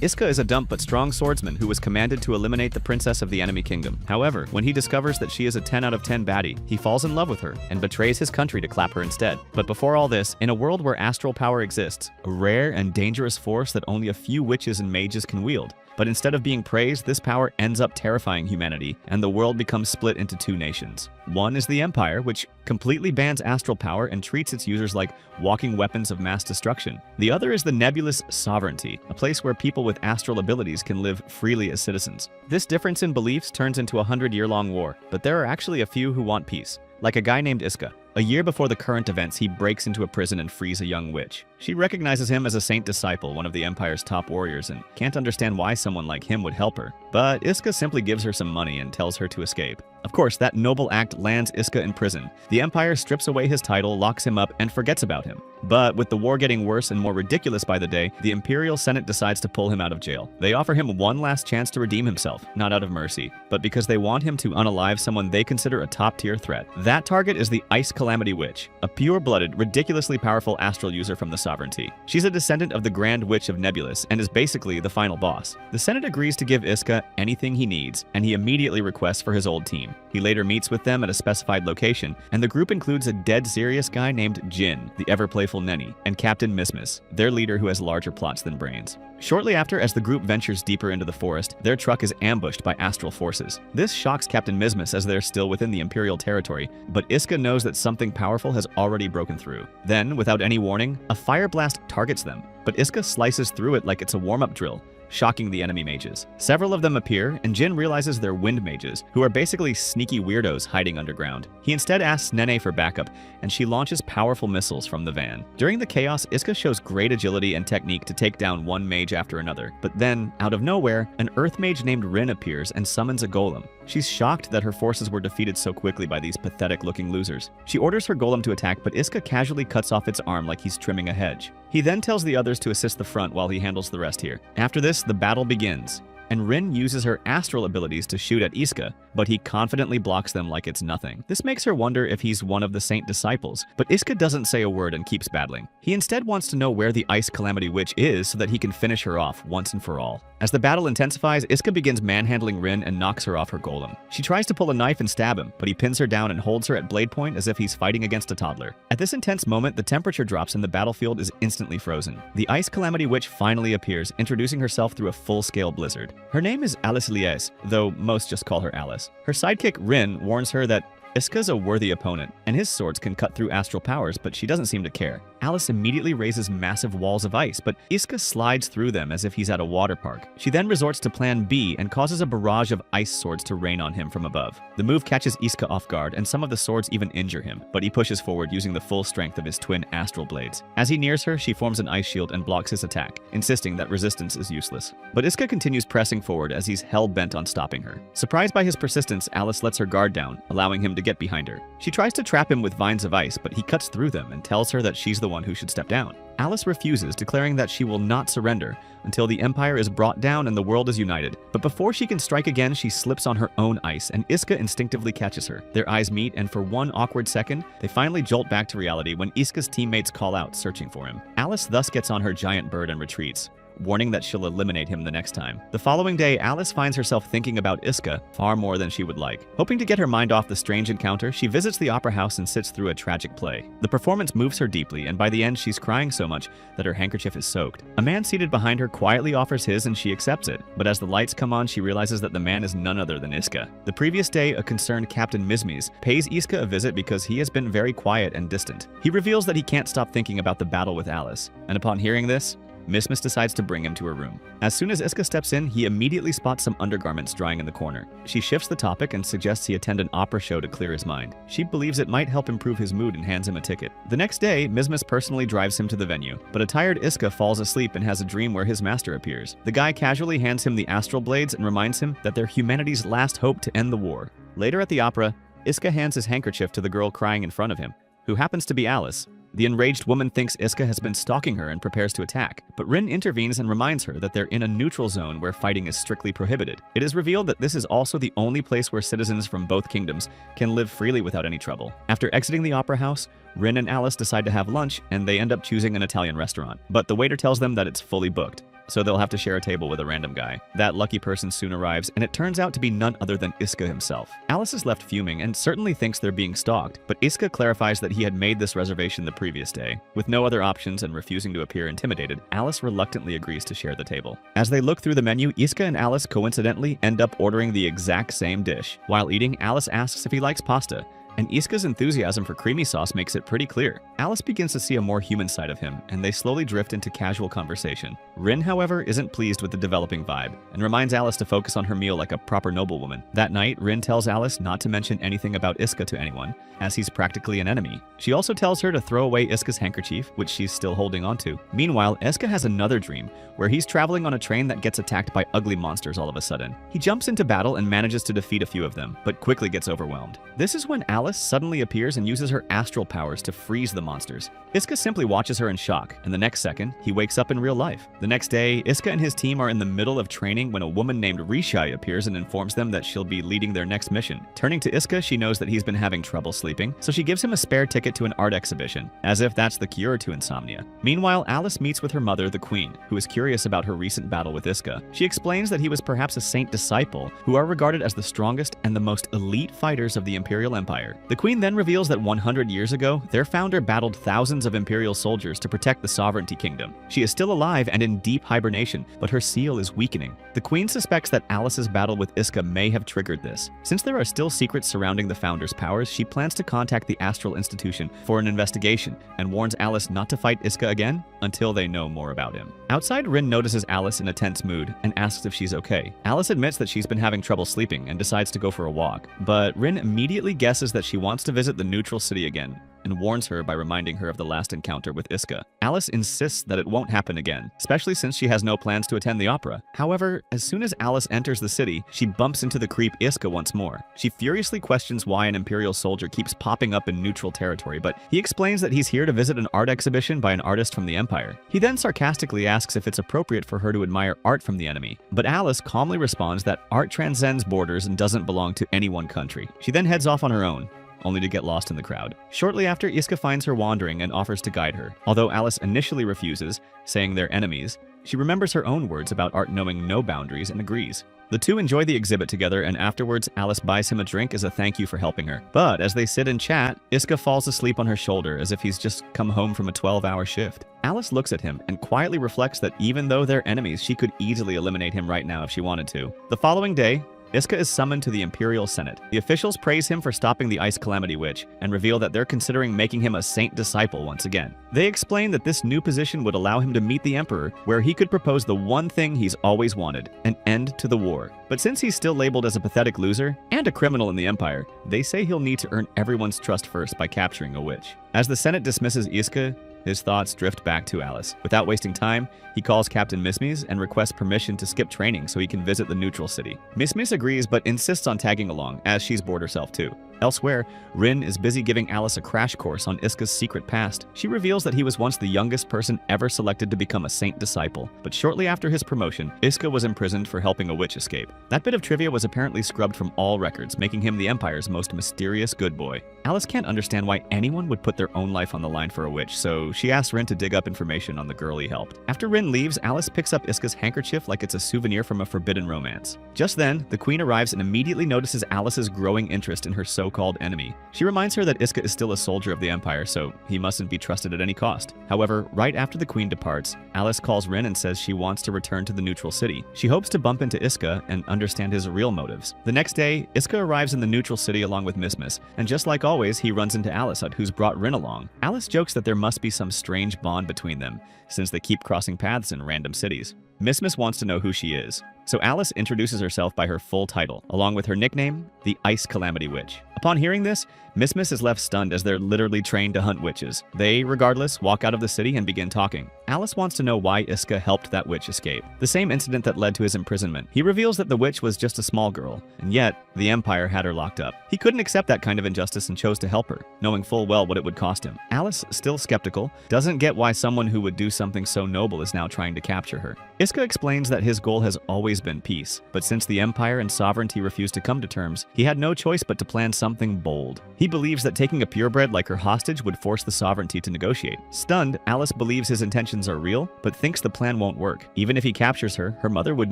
Iska is a dumb but strong swordsman who was commanded to eliminate the princess of the enemy kingdom. However, when he discovers that she is a 10 out of 10 baddie, he falls in love with her and betrays his country to clap her instead. But before all this, in a world where astral power exists, a rare and dangerous force that only a few witches and mages can wield. But instead of being praised, this power ends up terrifying humanity, and the world becomes split into two nations. One is the Empire, which completely bans astral power and treats its users like walking weapons of mass destruction. The other is the nebulous Sovereignty, a place where people with astral abilities can live freely as citizens. This difference in beliefs turns into a 100-year-long war, but there are actually a few who want peace. Like a guy named Iska. A year before the current events, he breaks into a prison and frees a young witch. She recognizes him as a saint disciple, one of the Empire's top warriors, and can't understand why someone like him would help her. But Iska simply gives her some money and tells her to escape. Of course, that noble act lands Iska in prison. The Empire strips away his title, locks him up, and forgets about him. But with the war getting worse and more ridiculous by the day, the Imperial Senate decides to pull him out of jail. They offer him one last chance to redeem himself, not out of mercy, but because they want him to unalive someone they consider a top-tier threat. That target is the Ice Calamity Witch, a pure-blooded, ridiculously powerful astral user from the Sovereignty. She's a descendant of the Grand Witch of Nebulous and is basically the final boss. The Senate agrees to give Iska anything he needs, and he immediately requests for his old team. He later meets with them at a specified location, and the group includes a dead serious guy named Jin, the ever-playful Nenny, and Captain Mismis, their leader who has larger plots than brains. Shortly after, as the group ventures deeper into the forest, their truck is ambushed by astral forces. This shocks Captain Mismis as they're still within the Imperial territory, but Iska knows that something powerful has already broken through. Then, without any warning, a fire blast targets them, but Iska slices through it like it's a warm-up drill, shocking the enemy mages. Several of them appear, and Jin realizes they're wind mages, who are basically sneaky weirdos hiding underground. He instead asks Nene for backup, and she launches powerful missiles from the van. During the chaos, Iska shows great agility and technique to take down one mage after another. But then, out of nowhere, an earth mage named Rin appears and summons a golem. She's shocked that her forces were defeated so quickly by these pathetic-looking losers. She orders her golem to attack, but Iska casually cuts off its arm like he's trimming a hedge. He then tells the others to assist the front while he handles the rest here. After this, the battle begins, and Rin uses her astral abilities to shoot at Iska, but he confidently blocks them like it's nothing. This makes her wonder if he's one of the Saint disciples, but Iska doesn't say a word and keeps battling. He instead wants to know where the Ice Calamity Witch is so that he can finish her off once and for all. As the battle intensifies, Iska begins manhandling Rin and knocks her off her golem. She tries to pull a knife and stab him, but he pins her down and holds her at blade point as if he's fighting against a toddler. At this intense moment, the temperature drops and the battlefield is instantly frozen. The Ice Calamity Witch finally appears, introducing herself through a full-scale blizzard. Her name is Alice Lies, though most just call her Alice. Her sidekick Rin warns her that Iska's a worthy opponent, and his swords can cut through astral powers, but she doesn't seem to care. Alice immediately raises massive walls of ice, but Iska slides through them as if he's at a water park. She then resorts to Plan B and causes a barrage of ice swords to rain on him from above. The move catches Iska off guard, and some of the swords even injure him, but he pushes forward using the full strength of his twin astral blades. As he nears her, she forms an ice shield and blocks his attack, insisting that resistance is useless. But Iska continues pressing forward as he's hell-bent on stopping her. Surprised by his persistence, Alice lets her guard down, allowing him to get behind her. She tries to trap him with vines of ice, but he cuts through them and tells her that she's the one who should step down. Alice refuses, declaring that she will not surrender until the Empire is brought down and the world is united. But before she can strike again, she slips on her own ice, and Iska instinctively catches her. Their eyes meet, and for one awkward second, they finally jolt back to reality when Iska's teammates call out, searching for him. Alice thus gets on her giant bird and retreats, warning that she'll eliminate him the next time. The following day, Alice finds herself thinking about Iska far more than she would like. Hoping to get her mind off the strange encounter, she visits the opera house and sits through a tragic play. The performance moves her deeply, and by the end, she's crying so much that her handkerchief is soaked. A man seated behind her quietly offers his, and she accepts it. But as the lights come on, she realizes that the man is none other than Iska. The previous day, a concerned Captain Mismis pays Iska a visit because he has been very quiet and distant. He reveals that he can't stop thinking about the battle with Alice, and upon hearing this, Mismis decides to bring him to her room. As soon as Iska steps in, he immediately spots some undergarments drying in the corner. She shifts the topic and suggests he attend an opera show to clear his mind. She believes it might help improve his mood and hands him a ticket. The next day, Mismis personally drives him to the venue, but a tired Iska falls asleep and has a dream where his master appears. The guy casually hands him the astral blades and reminds him that they're humanity's last hope to end the war. Later at the opera, Iska hands his handkerchief to the girl crying in front of him, who happens to be Alice. The enraged woman thinks Iska has been stalking her and prepares to attack, but Rin intervenes and reminds her that they're in a neutral zone where fighting is strictly prohibited. It is revealed that this is also the only place where citizens from both kingdoms can live freely without any trouble. After exiting the opera house, Rin and Alice decide to have lunch, and they end up choosing an Italian restaurant, but the waiter tells them that it's fully booked. so they'll have to share a table with a random guy. That lucky person soon arrives, and it turns out to be none other than Iska himself. Alice is left fuming and certainly thinks they're being stalked, but Iska clarifies that he had made this reservation the previous day. With no other options and refusing to appear intimidated, Alice reluctantly agrees to share the table. As they look through the menu, Iska and Alice coincidentally end up ordering the exact same dish. While eating, Alice asks if he likes pasta, and Iska's enthusiasm for creamy sauce makes it pretty clear. Alice begins to see a more human side of him, and they slowly drift into casual conversation. Rin, however, isn't pleased with the developing vibe, and reminds Alice to focus on her meal like a proper noblewoman. That night, Rin tells Alice not to mention anything about Iska to anyone, as he's practically an enemy. She also tells her to throw away Iska's handkerchief, which she's still holding onto. Meanwhile, Iska has another dream, where he's traveling on a train that gets attacked by ugly monsters all of a sudden. He jumps into battle and manages to defeat a few of them, but quickly gets overwhelmed. This is when Alice suddenly appears and uses her astral powers to freeze the monsters. Iska simply watches her in shock, and the next second, he wakes up in real life. The next day, Iska and his team are in the middle of training when a woman named Rishai appears and informs them that she'll be leading their next mission. Turning to Iska, she knows that he's been having trouble sleeping, so she gives him a spare ticket to an art exhibition, as if that's the cure to insomnia. Meanwhile, Alice meets with her mother, the Queen, who is curious about her recent battle with Iska. She explains that he was perhaps a saint disciple, who are regarded as the strongest and the most elite fighters of the Imperial Empire. The Queen then reveals that 100 years ago, their founder battled thousands of Imperial soldiers to protect the Sovereignty Kingdom. She is still alive and in deep hibernation, but her seal is weakening. The Queen suspects that Alice's battle with Iska may have triggered this. Since there are still secrets surrounding the founder's powers, she plans to contact the Astral Institution for an investigation and warns Alice not to fight Iska again until they know more about him. Outside, Rin notices Alice in a tense mood and asks if she's okay. Alice admits that she's been having trouble sleeping and decides to go for a walk, but Rin immediately guesses that she wants to visit the neutral city again and warns her by reminding her of the last encounter with Iska. Alice insists that it won't happen again, especially since she has no plans to attend the opera. However, as soon as Alice enters the city, she bumps into the creep Iska once more. She furiously questions why an Imperial soldier keeps popping up in neutral territory, but he explains that he's here to visit an art exhibition by an artist from the Empire. He then sarcastically asks if it's appropriate for her to admire art from the enemy, but Alice calmly responds that art transcends borders and doesn't belong to any one country. She then heads off on her own, only to get lost in the crowd. Shortly after, Iska finds her wandering and offers to guide her. Although Alice initially refuses, saying they're enemies, she remembers her own words about art knowing no boundaries and agrees. The two enjoy the exhibit together, and afterwards, Alice buys him a drink as a thank you for helping her. But as they sit and chat, Iska falls asleep on her shoulder as if he's just come home from a 12-hour shift. Alice looks at him and quietly reflects that even though they're enemies, she could easily eliminate him right now if she wanted to. The following day, Iska is summoned to the Imperial Senate. The officials praise him for stopping the Ice Calamity Witch and reveal that they're considering making him a saint disciple once again. They explain that this new position would allow him to meet the Emperor, where he could propose the one thing he's always wanted, an end to the war. But since he's still labeled as a pathetic loser and a criminal in the Empire, they say he'll need to earn everyone's trust first by capturing a witch. As the Senate dismisses Iska, his thoughts drift back to Alice. Without wasting time, he calls Captain Mismis and requests permission to skip training so he can visit the neutral city. Mismis agrees but insists on tagging along, as she's bored herself too. Elsewhere, Rin is busy giving Alice a crash course on Iska's secret past. She reveals that he was once the youngest person ever selected to become a saint disciple, but shortly after his promotion, Iska was imprisoned for helping a witch escape. That bit of trivia was apparently scrubbed from all records, making him the Empire's most mysterious good boy. Alice can't understand why anyone would put their own life on the line for a witch, so she asks Rin to dig up information on the girl he helped. After Rin leaves, Alice picks up Iska's handkerchief like it's a souvenir from a forbidden romance. Just then, the Queen arrives and immediately notices Alice's growing interest in her so-called enemy. She reminds her that Iska is still a soldier of the Empire, so he mustn't be trusted at any cost. However, right after the Queen departs, Alice calls Rin and says she wants to return to the neutral city. She hopes to bump into Iska and understand his real motives. The next day, Iska arrives in the neutral city along with Mismis, and just like always, he runs into Alice, who's brought Rin along. Alice jokes that there must be some strange bond between them, since they keep crossing paths in random cities. Mismis wants to know who she is, so Alice introduces herself by her full title, along with her nickname, the Ice Calamity Witch. Upon hearing this, Mismis is left stunned as they're literally trained to hunt witches. They, regardless, walk out of the city and begin talking. Alice wants to know why Iska helped that witch escape, the same incident that led to his imprisonment. He reveals that the witch was just a small girl, and yet, the Empire had her locked up. He couldn't accept that kind of injustice and chose to help her, knowing full well what it would cost him. Alice, still skeptical, doesn't get why someone who would do something so noble is now trying to capture her. Iska explains that his goal has always always been peace, but since the Empire and sovereignty refused to come to terms, he had no choice but to plan something bold. He believes that taking a purebred like her hostage would force the sovereignty to negotiate. Stunned, Alice believes his intentions are real, but thinks the plan won't work. Even if he captures her, her mother would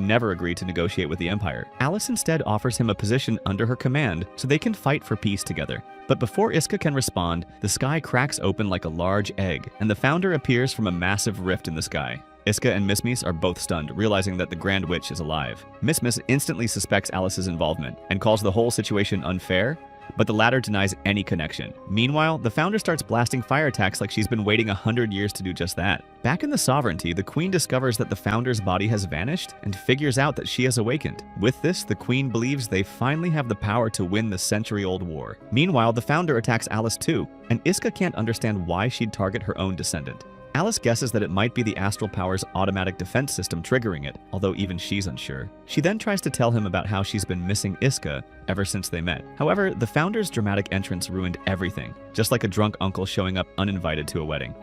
never agree to negotiate with the Empire. Alice instead offers him a position under her command so they can fight for peace together. But before Iska can respond, the sky cracks open like a large egg, and the founder appears from a massive rift in the sky. Iska and Mismis are both stunned, realizing that the Grand Witch is alive. Mismis instantly suspects Alice's involvement and calls the whole situation unfair, but the latter denies any connection. Meanwhile, the founder starts blasting fire attacks like she's been waiting 100 years to do just that. Back in the sovereignty, the queen discovers that the founder's body has vanished and figures out that she has awakened. With this, the queen believes they finally have the power to win the century-old war. Meanwhile, the founder attacks Alice too, and Iska can't understand why she'd target her own descendant. Alice guesses that it might be the astral power's automatic defense system triggering it, although even she's unsure. She then tries to tell him about how she's been missing Iska ever since they met. However, the founder's dramatic entrance ruined everything, just like a drunk uncle showing up uninvited to a wedding.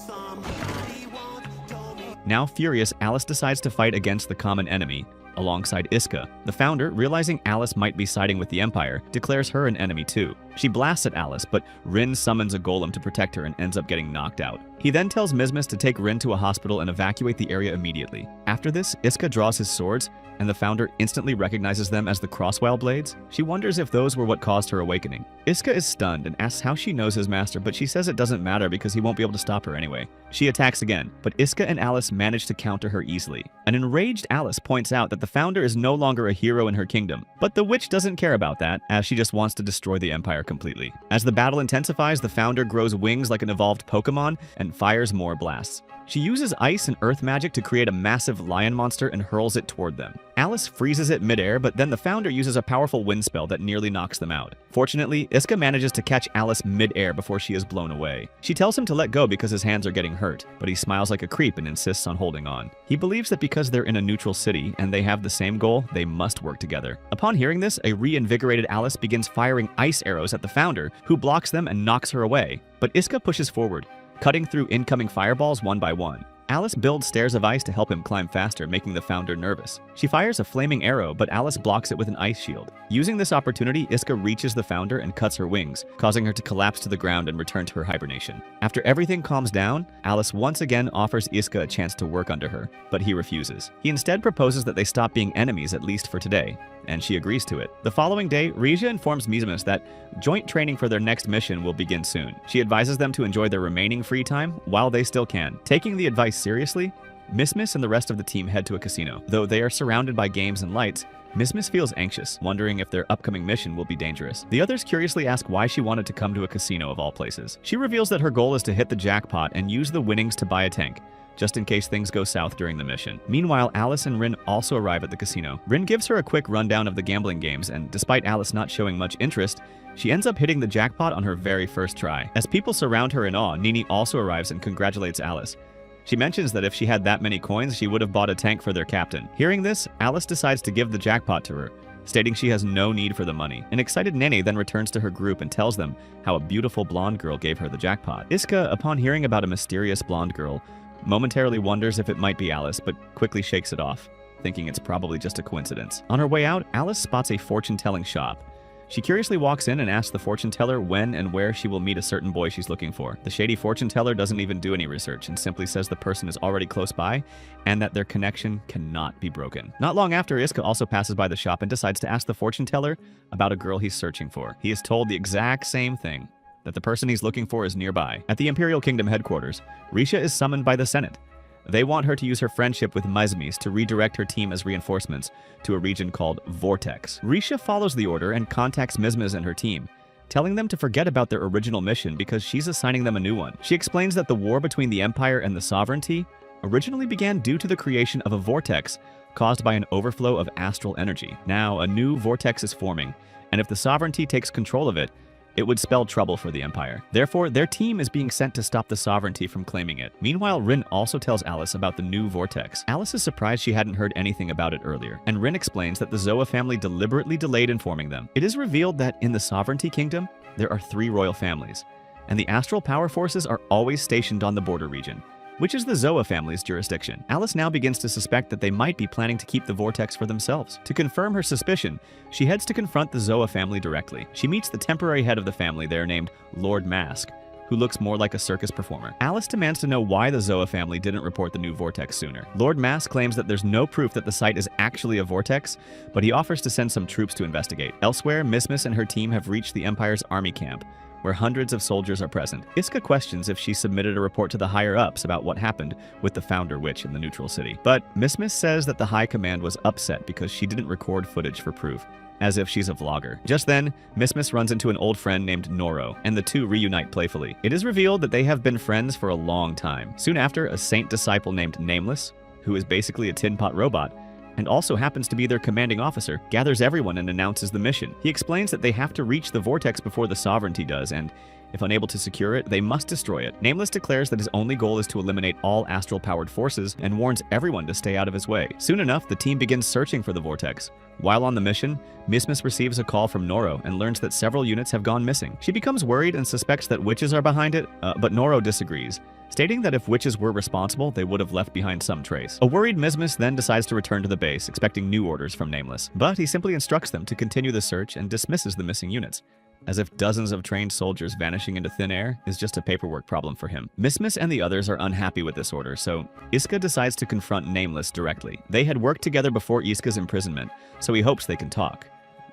Now furious, Alice decides to fight against the common enemy, alongside Iska. The founder, realizing Alice might be siding with the Empire, declares her an enemy too. She blasts at Alice, but Rin summons a golem to protect her and ends up getting knocked out. He then tells Mismis to take Rin to a hospital and evacuate the area immediately. After this, Iska draws his swords, and the founder instantly recognizes them as the Crosswell blades. She wonders if those were what caused her awakening. Iska is stunned and asks how she knows his master, but she says it doesn't matter because he won't be able to stop her anyway. She attacks again, but Iska and Alice manage to counter her easily. An enraged Alice points out that the founder is no longer a hero in her kingdom, but the witch doesn't care about that, as she just wants to destroy the Empire completely. As the battle intensifies, the founder grows wings like an evolved Pokemon and fires more blasts. She uses ice and earth magic to create a massive lion monster and hurls it toward them. Alice freezes it midair, but then the founder uses a powerful wind spell that nearly knocks them out. Fortunately, Iska manages to catch Alice midair before she is blown away. She tells him to let go because his hands are getting hurt, but he smiles like a creep and insists on holding on. He believes that because they're in a neutral city and they have the same goal, they must work together. Upon hearing this, a reinvigorated Alice begins firing ice arrows at the founder, who blocks them and knocks her away. But Iska pushes forward, cutting through incoming fireballs one by one. Alice builds stairs of ice to help him climb faster, making the founder nervous. She fires a flaming arrow, but Alice blocks it with an ice shield. Using this opportunity, Iska reaches the founder and cuts her wings, causing her to collapse to the ground and return to her hibernation. After everything calms down, Alice once again offers Iska a chance to work under her, but he refuses. He instead proposes that they stop being enemies, at least for today, and she agrees to it. The following day, Rija informs Mismis that joint training for their next mission will begin soon. She advises them to enjoy their remaining free time while they still can. Taking the advice seriously, Mismis and the rest of the team head to a casino. Though they are surrounded by games and lights, Mismis feels anxious, wondering if their upcoming mission will be dangerous. The others curiously ask why she wanted to come to a casino of all places. She reveals that her goal is to hit the jackpot and use the winnings to buy a tank, just in case things go south during the mission. Meanwhile, Alice and Rin also arrive at the casino. Rin gives her a quick rundown of the gambling games, and despite Alice not showing much interest, she ends up hitting the jackpot on her very first try. As people surround her in awe, Nini also arrives and congratulates Alice. She mentions that if she had that many coins, she would have bought a tank for their captain. Hearing this, Alice decides to give the jackpot to her, stating she has no need for the money. An excited Nene then returns to her group and tells them how a beautiful blonde girl gave her the jackpot. Iska, upon hearing about a mysterious blonde girl, momentarily wonders if it might be Alice, but quickly shakes it off, thinking it's probably just a coincidence. On her way out, Alice spots a fortune-telling shop. She curiously walks in and asks the fortune teller when and where she will meet a certain boy she's looking for. The shady fortune teller doesn't even do any research and simply says the person is already close by and that their connection cannot be broken. Not long after, Iska also passes by the shop and decides to ask the fortune teller about a girl he's searching for. He is told the exact same thing, that the person he's looking for is nearby. At the Imperial Kingdom headquarters, Risha is summoned by the Senate. They want her to use her friendship with Mismis to redirect her team as reinforcements to a region called Vortex. Risha follows the order and contacts Mismis and her team, telling them to forget about their original mission because she's assigning them a new one. She explains that the war between the Empire and the Sovereignty originally began due to the creation of a vortex caused by an overflow of astral energy. Now, a new vortex is forming, and if the Sovereignty takes control of it, it would spell trouble for the Empire. Therefore, their team is being sent to stop the Sovereignty from claiming it. Meanwhile, Rin also tells Alice about the new vortex. Alice is surprised she hadn't heard anything about it earlier, and Rin explains that the Zoa family deliberately delayed informing them. It is revealed that in the Sovereignty Kingdom, there are 3 royal families, and the astral power forces are always stationed on the border region. which is the Zoa family's jurisdiction. Alice now begins to suspect that they might be planning to keep the vortex for themselves. To confirm her suspicion, she heads to confront the Zoa family directly. She meets the temporary head of the family there named Lord Mask, who looks more like a circus performer. Alice demands to know why the Zoa family didn't report the new vortex sooner. Lord Mask claims that there's no proof that the site is actually a vortex, but he offers to send some troops to investigate. Elsewhere, Miss and her team have reached the Empire's army camp, where hundreds of soldiers are present. Iska questions if she submitted a report to the higher-ups about what happened with the founder witch in the neutral city. But Miss says that the high command was upset because she didn't record footage for proof, as if she's a vlogger. Just then, Miss runs into an old friend named Noro, and the two reunite playfully. It is revealed that they have been friends for a long time. Soon after, a saint disciple named Nameless, who is basically a tin pot robot, and also happens to be their commanding officer, gathers everyone and announces the mission. He explains that they have to reach the vortex before the sovereignty does, and if unable to secure it, they must destroy it. Nameless declares that his only goal is to eliminate all astral-powered forces and warns everyone to stay out of his way. Soon enough, the team begins searching for the vortex. While on the mission, Miss receives a call from Noro and learns that several units have gone missing. She becomes worried and suspects that witches are behind it, but Noro disagrees, stating that if witches were responsible, they would have left behind some trace. A worried Miss then decides to return to the base, expecting new orders from Nameless. But he simply instructs them to continue the search and dismisses the missing units, as if dozens of trained soldiers vanishing into thin air is just a paperwork problem for him. Miss and the others are unhappy with this order, so Iska decides to confront Nameless directly. They had worked together before Iska's imprisonment, so he hopes they can talk.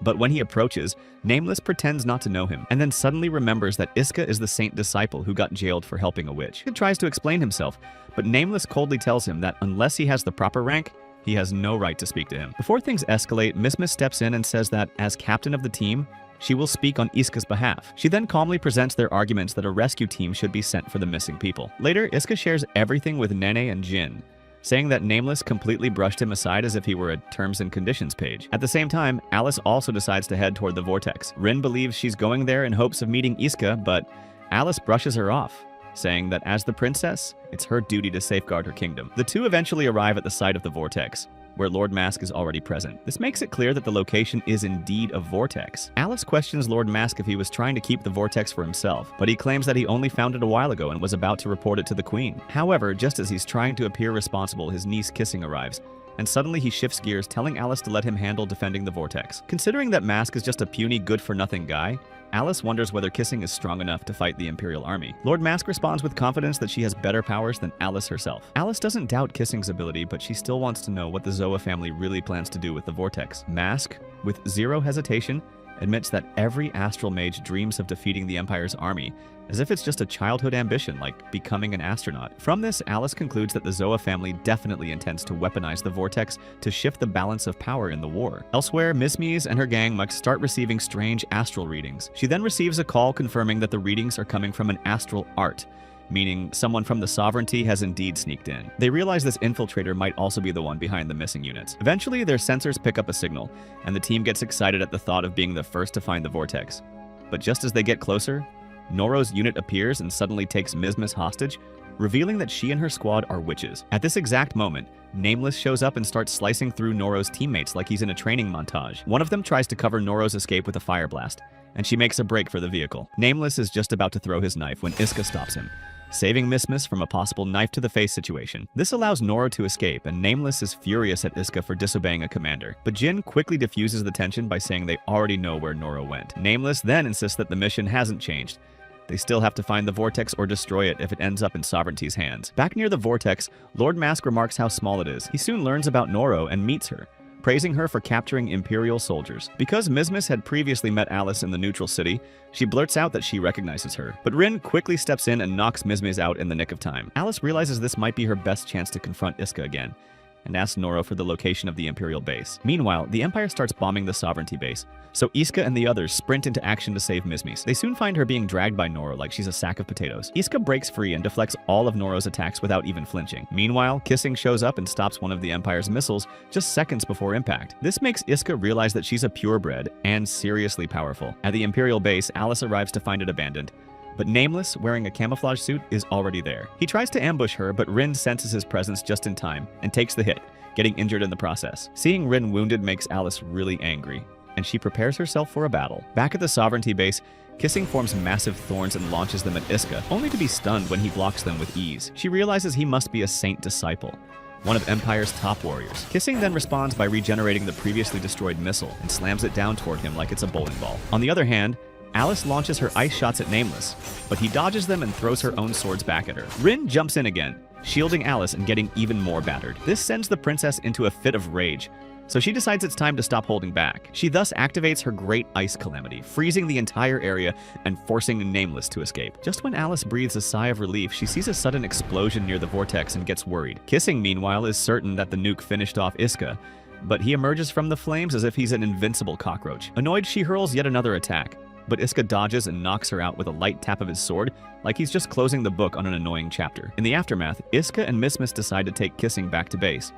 But when he approaches, Nameless pretends not to know him, and then suddenly remembers that Iska is the saint disciple who got jailed for helping a witch. He tries to explain himself, but Nameless coldly tells him that unless he has the proper rank, he has no right to speak to him. Before things escalate, Miss steps in and says that, as captain of the team, she will speak on Iska's behalf. She then calmly presents their arguments that a rescue team should be sent for the missing people. Later, Iska shares everything with Nene and Jin, saying that Nameless completely brushed him aside as if he were a terms and conditions page. At the same time, Alice also decides to head toward the vortex. Rin believes she's going there in hopes of meeting Iska, but Alice brushes her off, saying that as the princess, it's her duty to safeguard her kingdom. The two eventually arrive at the site of the vortex, where Lord Mask is already present. This makes it clear that the location is indeed a vortex. Alice questions Lord Mask if he was trying to keep the vortex for himself, but he claims that he only found it a while ago and was about to report it to the queen. However, just as he's trying to appear responsible, his niece Kissing arrives, and suddenly he shifts gears, telling Alice to let him handle defending the vortex. Considering that Mask is just a puny, good-for-nothing guy, Alice wonders whether Kissing is strong enough to fight the Imperial army. Lord Mask responds with confidence that she has better powers than Alice herself. Alice doesn't doubt Kissing's ability, but she still wants to know what the Zoa family really plans to do with the vortex. Mask, with zero hesitation, admits that every astral mage dreams of defeating the Empire's army, as if it's just a childhood ambition like becoming an astronaut. From this, Alice concludes that the Zoa family definitely intends to weaponize the vortex to shift the balance of power in the war. Elsewhere, Miss and her gang must start receiving strange astral readings. She then receives a call confirming that the readings are coming from an astral art, meaning someone from the sovereignty has indeed sneaked in. They realize this infiltrator might also be the one behind the missing units. Eventually, their sensors pick up a signal, and the team gets excited at the thought of being the first to find the vortex. But just as they get closer, Noro's unit appears and suddenly takes Miss hostage, revealing that she and her squad are witches. At this exact moment, Nameless shows up and starts slicing through Noro's teammates like he's in a training montage. One of them tries to cover Noro's escape with a fire blast, and she makes a break for the vehicle. Nameless is just about to throw his knife when Iska stops him, saving Miss from a possible knife-to-the-face situation. This allows Noro to escape, and Nameless is furious at Iska for disobeying a commander. But Jin quickly diffuses the tension by saying they already know where Noro went. Nameless then insists that the mission hasn't changed. They still have to find the vortex or destroy it if it ends up in Sovereignty's hands. Back near the vortex, Lord Mask remarks how small it is. He soon learns about Noro and meets her, praising her for capturing Imperial soldiers. Because Miss had previously met Alice in the neutral city, she blurts out that she recognizes her. But Rin quickly steps in and knocks Miss out in the nick of time. Alice realizes this might be her best chance to confront Iska again, and asks Noro for the location of the Imperial base. Meanwhile, the Empire starts bombing the Sovereignty base, so Iska and the others sprint into action to save Miss. They soon find her being dragged by Noro like she's a sack of potatoes. Iska breaks free and deflects all of Noro's attacks without even flinching. Meanwhile, Kissing shows up and stops one of the Empire's missiles just seconds before impact. This makes Iska realize that she's a purebred and seriously powerful. At the Imperial base, Alice arrives to find it abandoned, but Nameless, wearing a camouflage suit, is already there. He tries to ambush her, but Rin senses his presence just in time and takes the hit, getting injured in the process. Seeing Rin wounded makes Alice really angry, and she prepares herself for a battle. Back at the Sovereignty base, Kissing forms massive thorns and launches them at Iska, only to be stunned when he blocks them with ease. She realizes he must be a saint disciple, one of Empire's top warriors. Kissing then responds by regenerating the previously destroyed missile and slams it down toward him like it's a bowling ball. On the other hand, Alice launches her ice shots at Nameless, but he dodges them and throws her own swords back at her. Rin jumps in again, shielding Alice and getting even more battered. This sends the princess into a fit of rage, so she decides it's time to stop holding back. She thus activates her Great Ice Calamity, freezing the entire area and forcing Nameless to escape. Just when Alice breathes a sigh of relief, she sees a sudden explosion near the vortex and gets worried. Kissing, meanwhile, is certain that the nuke finished off Iska, but he emerges from the flames as if he's an invincible cockroach. Annoyed, she hurls yet another attack, but Iska dodges and knocks her out with a light tap of his sword, like he's just closing the book on an annoying chapter. In the aftermath, Iska and Mismus decide to take Kissing back to base.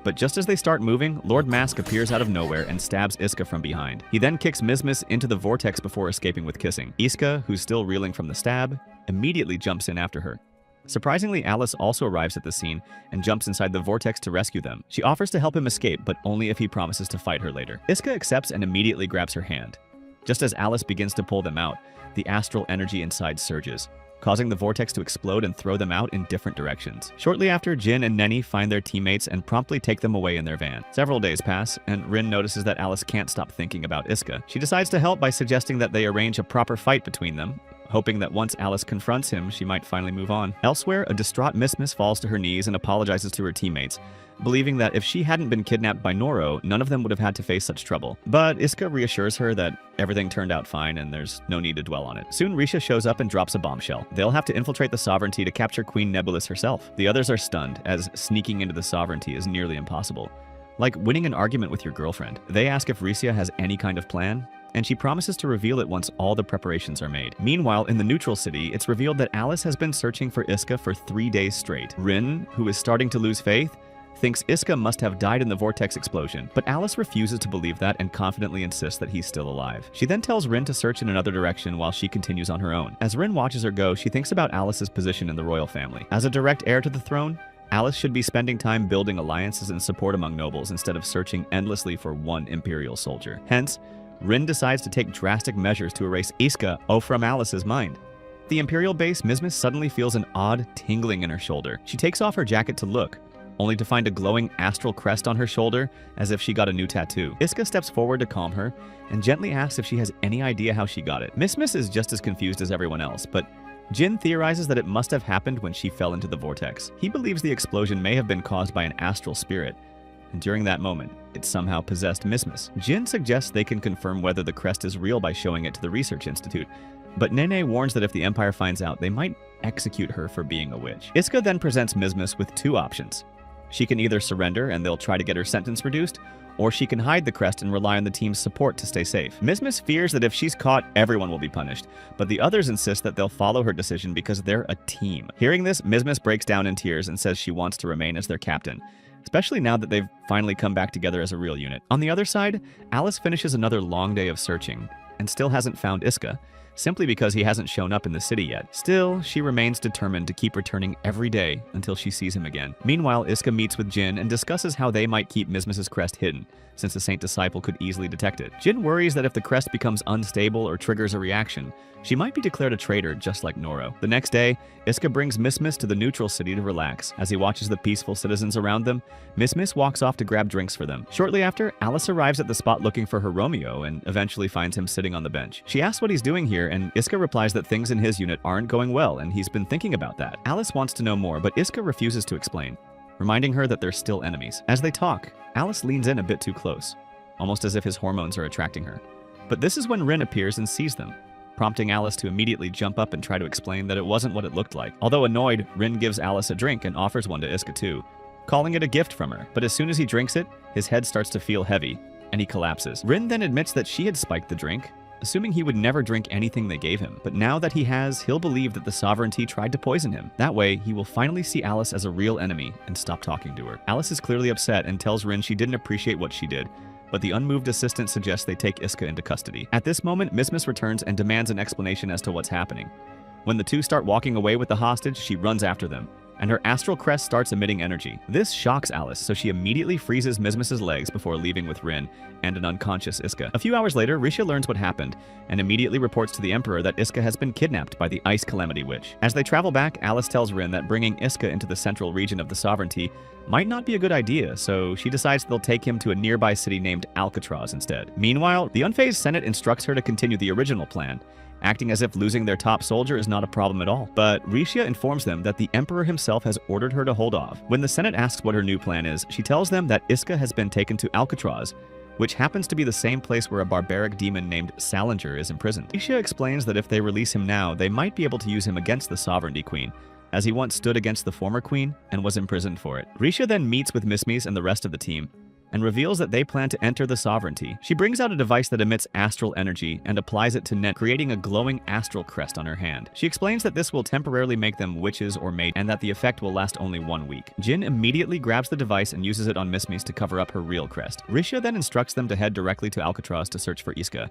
But just as they start moving, Lord Mask appears out of nowhere and stabs Iska from behind. He then kicks Mismus into the vortex before escaping with Kissing. Iska, who's still reeling from the stab, immediately jumps in after her. Surprisingly, Alice also arrives at the scene and jumps inside the vortex to rescue them. She offers to help him escape, but only if he promises to fight her later. Iska accepts and immediately grabs her hand. Just as Alice begins to pull them out, the astral energy inside surges, causing the vortex to explode and throw them out in different directions. Shortly after, Jin and Nenny find their teammates and promptly take them away in their van. Several days pass, and Rin notices that Alice can't stop thinking about Iska. She decides to help by suggesting that they arrange a proper fight between them, hoping that once Alice confronts him, she might finally move on. Elsewhere, a distraught Mismus falls to her knees and apologizes to her teammates, believing that if she hadn't been kidnapped by Noro, none of them would have had to face such trouble. But Iska reassures her that everything turned out fine and there's no need to dwell on it. Soon, Risha shows up and drops a bombshell. They'll have to infiltrate the Sovereignty to capture Queen Nebulous herself. The others are stunned, as sneaking into the Sovereignty is nearly impossible. Like winning an argument with your girlfriend. They ask if Risha has any kind of plan, and she promises to reveal it once all the preparations are made. Meanwhile, in the neutral city, it's revealed that Alice has been searching for Iska for 3 days straight. Rin, who is starting to lose faith, thinks Iska must have died in the vortex explosion, but Alice refuses to believe that and confidently insists that he's still alive. She then tells Rin to search in another direction while she continues on her own. As Rin watches her go, she thinks about Alice's position in the royal family. As a direct heir to the throne, Alice should be spending time building alliances and support among nobles instead of searching endlessly for one imperial soldier. Hence, Rin decides to take drastic measures to erase Iska from Alice's mind. At the Imperial base, Mismus suddenly feels an odd tingling in her shoulder. She takes off her jacket to look, only to find a glowing astral crest on her shoulder as if she got a new tattoo. Iska steps forward to calm her and gently asks if she has any idea how she got it. Mismus is just as confused as everyone else, but Jin theorizes that it must have happened when she fell into the vortex. He believes the explosion may have been caused by an astral spirit, and during that moment, it somehow possessed Mismus. Jin suggests they can confirm whether the crest is real by showing it to the research institute, but Nene warns that if the Empire finds out, they might execute her for being a witch. Iska then presents Mismus with two options. She can either surrender and they'll try to get her sentence reduced, or she can hide the crest and rely on the team's support to stay safe. Mismus fears that if she's caught, everyone will be punished, but the others insist that they'll follow her decision because they're a team. Hearing this, Mismus breaks down in tears and says she wants to remain as their captain, especially now that they've finally come back together as a real unit. On the other side, Alice finishes another long day of searching and still hasn't found Iska, simply because he hasn't shown up in the city yet. Still, she remains determined to keep returning every day until she sees him again. Meanwhile, Iska meets with Jin and discusses how they might keep Mismus's crest hidden, since the Saint Disciple could easily detect it. Jin worries that if the crest becomes unstable or triggers a reaction, she might be declared a traitor just like Noro. The next day, Iska brings Mismus to the neutral city to relax. As he watches the peaceful citizens around them, Mismus walks off to grab drinks for them. Shortly after, Alice arrives at the spot looking for her Romeo and eventually finds him sitting on the bench. She asks what he's doing here, and Iska replies that things in his unit aren't going well and he's been thinking about that. Alice wants to know more, but Iska refuses to explain, reminding her that they're still enemies. As they talk, Alice leans in a bit too close, almost as if his hormones are attracting her. But this is when Rin appears and sees them, prompting Alice to immediately jump up and try to explain that it wasn't what it looked like. Although annoyed, Rin gives Alice a drink and offers one to Iska too, calling it a gift from her. But as soon as he drinks it, his head starts to feel heavy, and he collapses. Rin then admits that she had spiked the drink, assuming he would never drink anything they gave him. But now that he has, he'll believe that the Sovereignty tried to poison him. That way, he will finally see Alice as a real enemy and stop talking to her. Alice is clearly upset and tells Rin she didn't appreciate what she did, but the unmoved assistant suggests they take Iska into custody. At this moment, Mismus returns and demands an explanation as to what's happening. When the two start walking away with the hostage, she runs after them, and her astral crest starts emitting energy. This shocks Alice, so she immediately freezes Mismis's legs before leaving with Rin and an unconscious Iska. A few hours later, Risha learns what happened and immediately reports to the Emperor that Iska has been kidnapped by the Ice Calamity Witch. As they travel back, Alice tells Rin that bringing Iska into the central region of the sovereignty might not be a good idea, so she decides they'll take him to a nearby city named Alcatraz instead. Meanwhile, the unfazed Senate instructs her to continue the original plan, acting as if losing their top soldier is not a problem at all. But Risha informs them that the Emperor himself has ordered her to hold off. When the Senate asks what her new plan is, she tells them that Iska has been taken to Alcatraz, which happens to be the same place where a barbaric demon named Salinger is imprisoned. Risha explains that if they release him now, they might be able to use him against the Sovereignty Queen, as he once stood against the former queen and was imprisoned for it. Risha then meets with Mismis and the rest of the team, and reveals that they plan to enter the sovereignty. She brings out a device that emits astral energy and applies it to Nen, creating a glowing astral crest on her hand. She explains that this will temporarily make them witches or mages, and that the effect will last only 1 week. Jin immediately grabs the device and uses it on Mismis to cover up her real crest. Risha then instructs them to head directly to Alcatraz to search for Iska,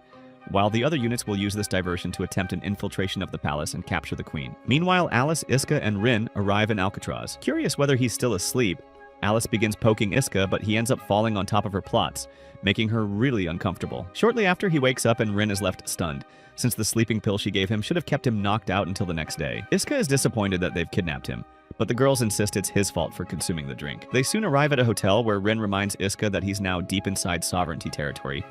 while the other units will use this diversion to attempt an infiltration of the palace and capture the queen. Meanwhile, Alice, Iska, and Rin arrive in Alcatraz. Curious whether he's still asleep, Alice begins poking Iska, but he ends up falling on top of her plots, making her really uncomfortable. Shortly after, he wakes up and Rin is left stunned, since the sleeping pill she gave him should have kept him knocked out until the next day. Iska is disappointed that they've kidnapped him, but the girls insist it's his fault for consuming the drink. They soon arrive at a hotel where Rin reminds Iska that he's now deep inside sovereignty territory,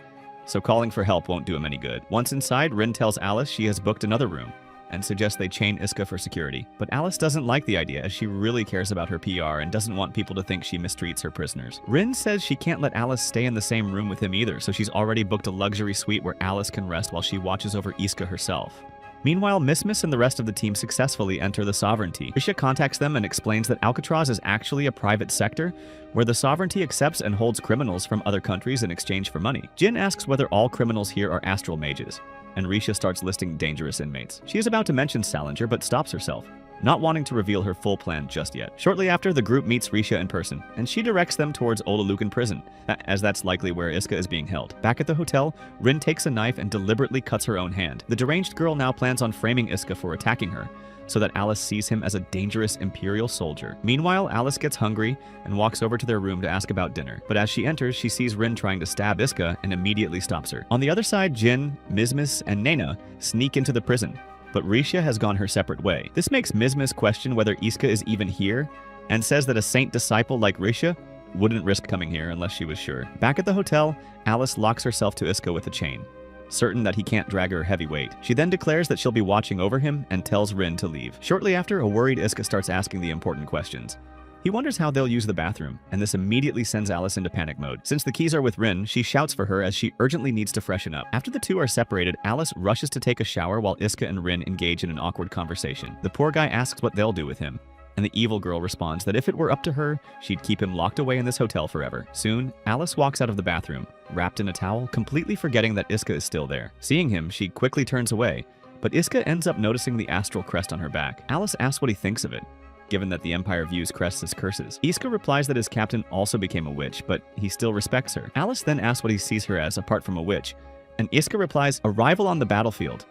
so calling for help won't do him any good. Once inside, Rin tells Alice she has booked another room, and suggests they chain Iska for security. But Alice doesn't like the idea, as she really cares about her PR and doesn't want people to think she mistreats her prisoners. Rin says she can't let Alice stay in the same room with him either, so she's already booked a luxury suite where Alice can rest while she watches over Iska herself. Meanwhile, Mismis and the rest of the team successfully enter the sovereignty. Risha contacts them and explains that Alcatraz is actually a private sector where the sovereignty accepts and holds criminals from other countries in exchange for money. Jin asks whether all criminals here are astral mages, and Risha starts listing dangerous inmates. She is about to mention Salinger, but stops herself, not wanting to reveal her full plan just yet. Shortly after, the group meets Risha in person, and she directs them towards Olalukan prison, as that's likely where Iska is being held. Back at the hotel, Rin takes a knife and deliberately cuts her own hand. The deranged girl now plans on framing Iska for attacking her, so that Alice sees him as a dangerous Imperial soldier. Meanwhile, Alice gets hungry and walks over to their room to ask about dinner. But as she enters, she sees Rin trying to stab Iska and immediately stops her. On the other side, Jin, Mismis, and Nena sneak into the prison, but Risha has gone her separate way. This makes Mismis question whether Iska is even here, and says that a saint disciple like Risha wouldn't risk coming here unless she was sure. Back at the hotel, Alice locks herself to Iska with a chain, certain that he can't drag her heavy weight. She then declares that she'll be watching over him and tells Rin to leave. Shortly after, a worried Iska starts asking the important questions. He wonders how they'll use the bathroom, and this immediately sends Alice into panic mode. Since the keys are with Rin, she shouts for her as she urgently needs to freshen up. After the two are separated, Alice rushes to take a shower while Iska and Rin engage in an awkward conversation. The poor guy asks what they'll do with him, and the evil girl responds that if it were up to her, she'd keep him locked away in this hotel forever. Soon, Alice walks out of the bathroom, wrapped in a towel, completely forgetting that Iska is still there. Seeing him, she quickly turns away, but Iska ends up noticing the astral crest on her back. Alice asks what he thinks of it, given that the Empire views crests as curses. Iska replies that his captain also became a witch, but he still respects her. Alice then asks what he sees her as apart from a witch, and Iska replies, "A rival on the battlefield."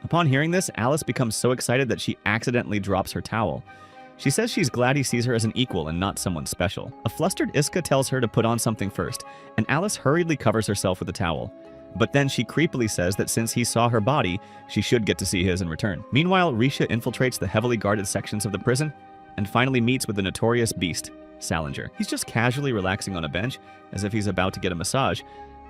Upon hearing this, Alice becomes so excited that she accidentally drops her towel. She says she's glad he sees her as an equal and not someone special. A flustered Iska tells her to put on something first, and Alice hurriedly covers herself with a towel. But then she creepily says that since he saw her body, she should get to see his in return. Meanwhile, Risha infiltrates the heavily guarded sections of the prison and finally meets with the notorious beast, Salinger. He's just casually relaxing on a bench, as if he's about to get a massage,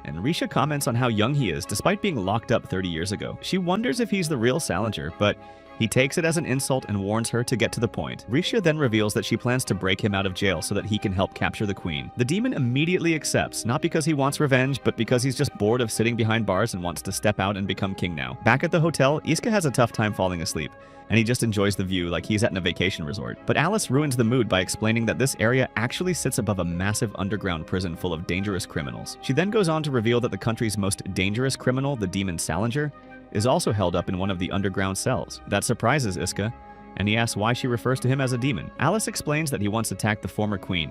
and Risha comments on how young he is despite being locked up 30 years ago. She wonders if he's the real Salinger, but he takes it as an insult and warns her to get to the point. Risha then reveals that she plans to break him out of jail so that he can help capture the queen. The demon immediately accepts, not because he wants revenge, but because he's just bored of sitting behind bars and wants to step out and become king now. Back at the hotel, Iska has a tough time falling asleep, and he just enjoys the view like he's at a vacation resort. But Alice ruins the mood by explaining that this area actually sits above a massive underground prison full of dangerous criminals. She then goes on to reveal that the country's most dangerous criminal, the demon Salinger, is also held up in one of the underground cells. That surprises Iska, and he asks why she refers to him as a demon. Alice explains that he once attacked the former queen,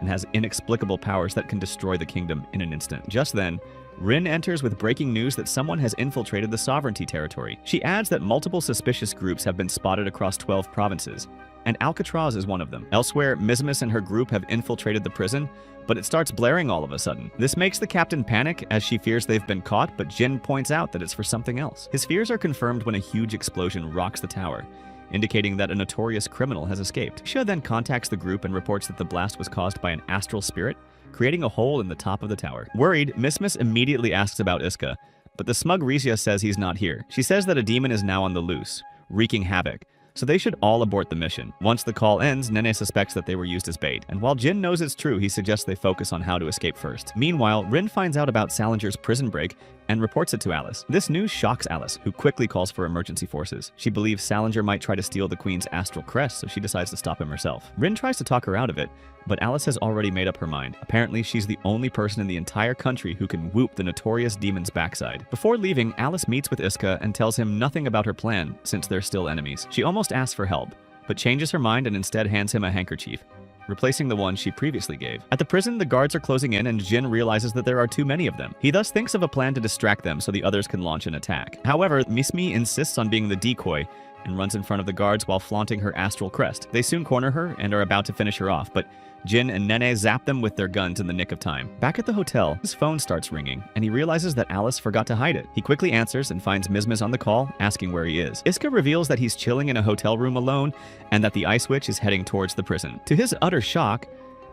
and has inexplicable powers that can destroy the kingdom in an instant. Just then, Rin enters with breaking news that someone has infiltrated the sovereignty territory. She adds that multiple suspicious groups have been spotted across 12 provinces, and Alcatraz is one of them. Elsewhere, Mizmis and her group have infiltrated the prison, but it starts blaring all of a sudden. This makes the captain panic as she fears they've been caught, but Jin points out that it's for something else. His fears are confirmed when a huge explosion rocks the tower, indicating that a notorious criminal has escaped. Isha then contacts the group and reports that the blast was caused by an astral spirit, creating a hole in the top of the tower. Worried, Mizmis immediately asks about Iska, but the smug Rizia says he's not here. She says that a demon is now on the loose, wreaking havoc, so they should all abort the mission. Once the call ends, Nene suspects that they were used as bait, and while Jin knows it's true, he suggests they focus on how to escape first. Meanwhile, Rin finds out about Salinger's prison break and reports it to Alice. This news shocks Alice, who quickly calls for emergency forces. She believes Salinger might try to steal the Queen's astral crest, so she decides to stop him herself. Rin tries to talk her out of it, but Alice has already made up her mind. Apparently, she's the only person in the entire country who can whoop the notorious demon's backside. Before leaving, Alice meets with Iska and tells him nothing about her plan, since they're still enemies. She almost asks for help, but changes her mind and instead hands him a handkerchief, replacing the one she previously gave. At the prison, the guards are closing in and Jin realizes that there are too many of them. He thus thinks of a plan to distract them so the others can launch an attack. However, Mismi insists on being the decoy and runs in front of the guards while flaunting her astral crest. They soon corner her and are about to finish her off, but Jin and Nene zap them with their guns in the nick of time. Back at the hotel, his phone starts ringing, and he realizes that Alice forgot to hide it. He quickly answers and finds Mizmis on the call, asking where he is. Iska reveals that he's chilling in a hotel room alone, and that the Ice Witch is heading towards the prison. To his utter shock,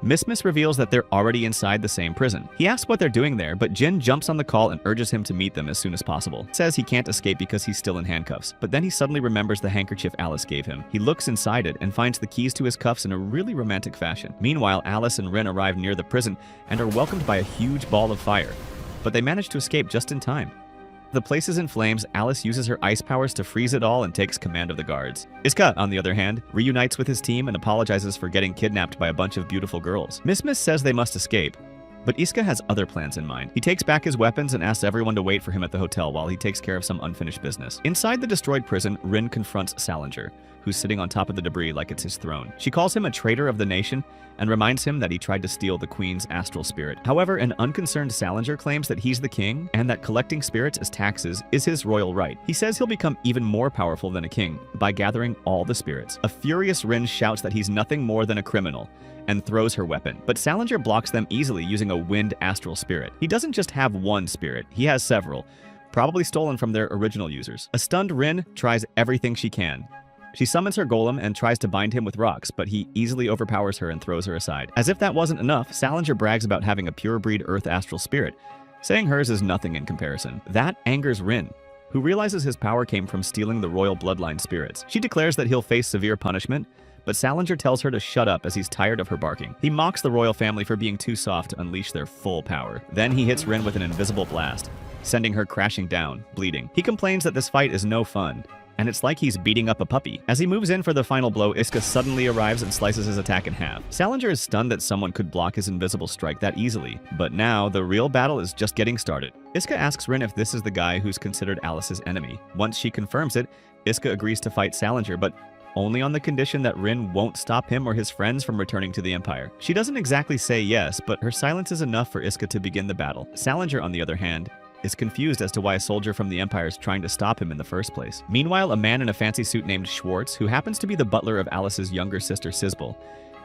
Mizmis reveals that they're already inside the same prison. He asks what they're doing there, but Jin jumps on the call and urges him to meet them as soon as possible. Says he can't escape because he's still in handcuffs, but then he suddenly remembers the handkerchief Alice gave him. He looks inside it and finds the keys to his cuffs in a really romantic fashion. Meanwhile, Alice and Rin arrive near the prison and are welcomed by a huge ball of fire, but they manage to escape just in time. The place is in flames. Alice uses her ice powers to freeze it all and takes command of the guards. Iska, on the other hand, reunites with his team and apologizes for getting kidnapped by a bunch of beautiful girls. Mizmis says they must escape, but Iska has other plans in mind. He takes back his weapons and asks everyone to wait for him at the hotel while he takes care of some unfinished business. Inside the destroyed prison, Rin confronts Salinger, who's sitting on top of the debris like it's his throne. She calls him a traitor of the nation and reminds him that he tried to steal the Queen's astral spirit. However, an unconcerned Salinger claims that he's the king and that collecting spirits as taxes is his royal right. He says he'll become even more powerful than a king by gathering all the spirits. A furious Rin shouts that he's nothing more than a criminal and throws her weapon, but Salinger blocks them easily using a wind astral spirit. He doesn't just have one spirit, he has several, probably stolen from their original users. A stunned Rin tries everything she can. She summons her golem and tries to bind him with rocks, but he easily overpowers her and throws her aside. As if that wasn't enough, Salinger brags about having a pure-breed earth astral spirit, saying hers is nothing in comparison. That angers Rin, who realizes his power came from stealing the royal bloodline spirits. She declares that he'll face severe punishment, but Salinger tells her to shut up as he's tired of her barking. He mocks the royal family for being too soft to unleash their full power. Then he hits Rin with an invisible blast, sending her crashing down, bleeding. He complains that this fight is no fun, and it's like he's beating up a puppy. As he moves in for the final blow, Iska suddenly arrives and slices his attack in half. Salinger is stunned that someone could block his invisible strike that easily, but now the real battle is just getting started. Iska asks Rin if this is the guy who's considered Alice's enemy. Once she confirms it, Iska agrees to fight Salinger, but only on the condition that Rin won't stop him or his friends from returning to the Empire. She doesn't exactly say yes, but her silence is enough for Iska to begin the battle. Salinger, on the other hand, is confused as to why a soldier from the Empire is trying to stop him in the first place. Meanwhile, a man in a fancy suit named Schwartz, who happens to be the butler of Alice's younger sister Sisbel,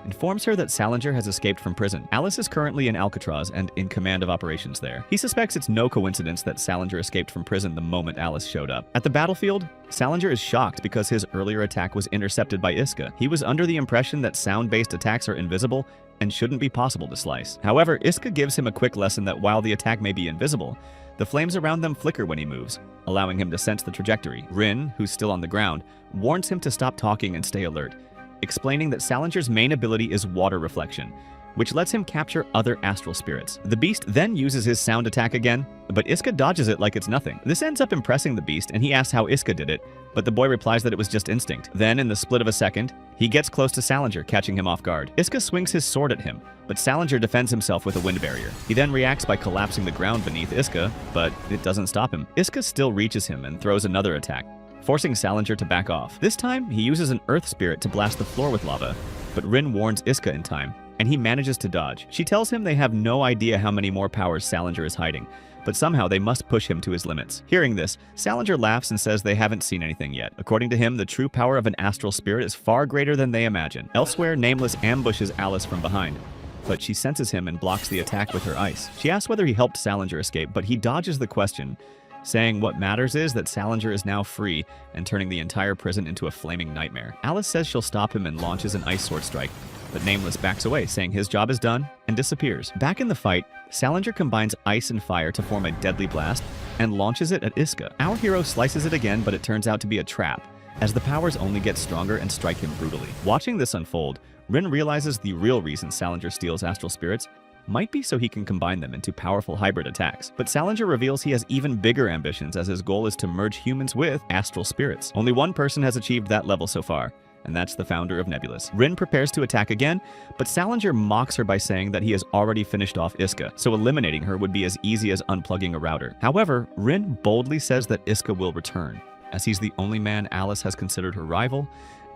informs her that Salinger has escaped from prison. Alice is currently in Alcatraz and in command of operations there. He suspects it's no coincidence that Salinger escaped from prison the moment Alice showed up. At the battlefield, Salinger is shocked because his earlier attack was intercepted by Iska. He was under the impression that sound-based attacks are invisible and shouldn't be possible to slice. However, Iska gives him a quick lesson that while the attack may be invisible, the flames around them flicker when he moves, allowing him to sense the trajectory. Rin, who's still on the ground, warns him to stop talking and stay alert, explaining that Salinger's main ability is water reflection, which lets him capture other astral spirits. The beast then uses his sound attack again, but Iska dodges it like it's nothing. This ends up impressing the beast, and he asks how Iska did it, but the boy replies that it was just instinct. Then, in the split of a second, he gets close to Salinger, catching him off guard. Iska swings his sword at him, but Salinger defends himself with a wind barrier. He then reacts by collapsing the ground beneath Iska, but it doesn't stop him. Iska still reaches him and throws another attack, forcing Salinger to back off. This time, he uses an earth spirit to blast the floor with lava, but Rin warns Iska in time, and he manages to dodge. She tells him they have no idea how many more powers Salinger is hiding, but somehow they must push him to his limits. Hearing this, Salinger laughs and says they haven't seen anything yet. According to him, the true power of an astral spirit is far greater than they imagine. Elsewhere, Nameless ambushes Alice from behind, but she senses him and blocks the attack with her ice. She asks whether he helped Salinger escape, but he dodges the question, saying what matters is that Salinger is now free and turning the entire prison into a flaming nightmare. Alice says she'll stop him and launches an ice sword strike, but Nameless backs away, saying his job is done, and disappears. Back in the fight, Salinger combines ice and fire to form a deadly blast and launches it at Iska. Our hero slices it again, but it turns out to be a trap, as the powers only get stronger and strike him brutally. Watching this unfold, Rin realizes the real reason Salinger steals astral spirits might be so he can combine them into powerful hybrid attacks. But Salinger reveals he has even bigger ambitions, as his goal is to merge humans with astral spirits. Only one person has achieved that level so far, and that's the founder of Nebulous. Rin prepares to attack again, but Salinger mocks her by saying that he has already finished off Iska, so eliminating her would be as easy as unplugging a router. However, Rin boldly says that Iska will return, as he's the only man Alice has considered her rival,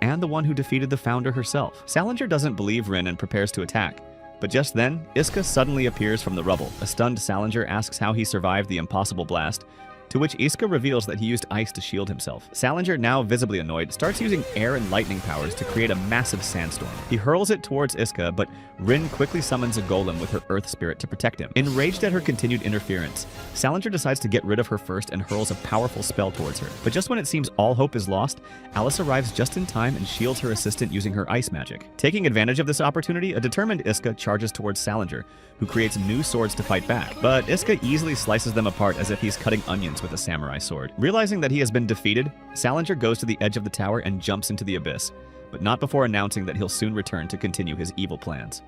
and the one who defeated the founder herself. Salinger doesn't believe Rin and prepares to attack. But just then, Iska suddenly appears from the rubble. A stunned Salinger asks how he survived the impossible blast, to which Iska reveals that he used ice to shield himself. Salinger, now visibly annoyed, starts using air and lightning powers to create a massive sandstorm. He hurls it towards Iska, but Rin quickly summons a golem with her earth spirit to protect him. Enraged at her continued interference, Salinger decides to get rid of her first and hurls a powerful spell towards her. But just when it seems all hope is lost, Alice arrives just in time and shields her assistant using her ice magic. Taking advantage of this opportunity, a determined Iska charges towards Salinger, who creates new swords to fight back. But Iska easily slices them apart as if he's cutting onions with a samurai sword. Realizing that he has been defeated, Salinger goes to the edge of the tower and jumps into the abyss, but not before announcing that he'll soon return to continue his evil plans.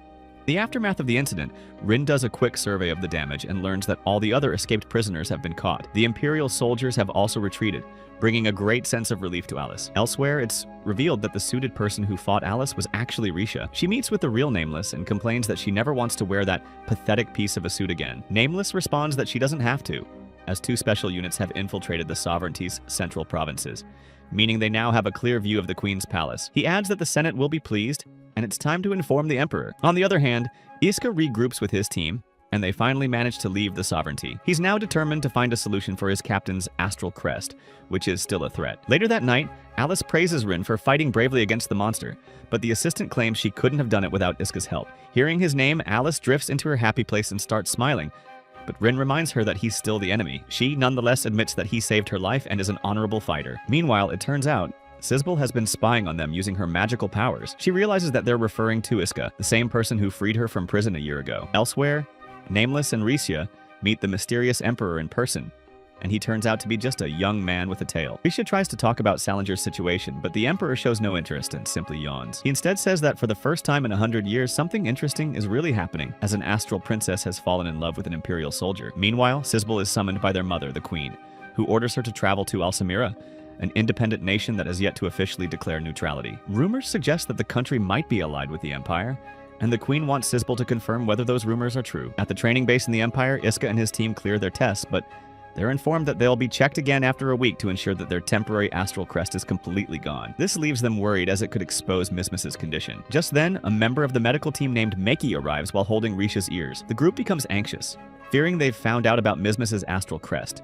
In the aftermath of the incident, Rin does a quick survey of the damage and learns that all the other escaped prisoners have been caught. The Imperial soldiers have also retreated, bringing a great sense of relief to Alice. Elsewhere, it's revealed that the suited person who fought Alice was actually Risha. She meets with the real Nameless and complains that she never wants to wear that pathetic piece of a suit again. Nameless responds that she doesn't have to, as two special units have infiltrated the sovereignty's central provinces, meaning they now have a clear view of the Queen's palace. He adds that the Senate will be pleased, and it's time to inform the Emperor. On the other hand, Iska regroups with his team, and they finally manage to leave the sovereignty. He's now determined to find a solution for his captain's astral crest, which is still a threat. Later that night, Alice praises Rin for fighting bravely against the monster, but the assistant claims she couldn't have done it without Iska's help. Hearing his name, Alice drifts into her happy place and starts smiling, but Rin reminds her that he's still the enemy. She nonetheless admits that he saved her life and is an honorable fighter. Meanwhile, it turns out Sisbel has been spying on them using her magical powers. She realizes that they're referring to Iska, the same person who freed her from prison a year ago. Elsewhere, Nameless and Risha meet the mysterious Emperor in person, and he turns out to be just a young man with a tail. Risha tries to talk about Salinger's situation, but the Emperor shows no interest and simply yawns. He instead says that for the first time in 100 years, something interesting is really happening, as an astral princess has fallen in love with an Imperial soldier. Meanwhile, Sisbel is summoned by their mother, the Queen, who orders her to travel to Alsamira, an independent nation that has yet to officially declare neutrality. Rumors suggest that the country might be allied with the Empire, and the Queen wants Sisbel to confirm whether those rumors are true. At the training base in the Empire, Iska and his team clear their tests, but they're informed that they'll be checked again after a week to ensure that their temporary astral crest is completely gone. This leaves them worried as it could expose Mismus's condition. Just then, a member of the medical team named Meki arrives while holding Risha's ears. The group becomes anxious, fearing they've found out about Mismus's astral crest.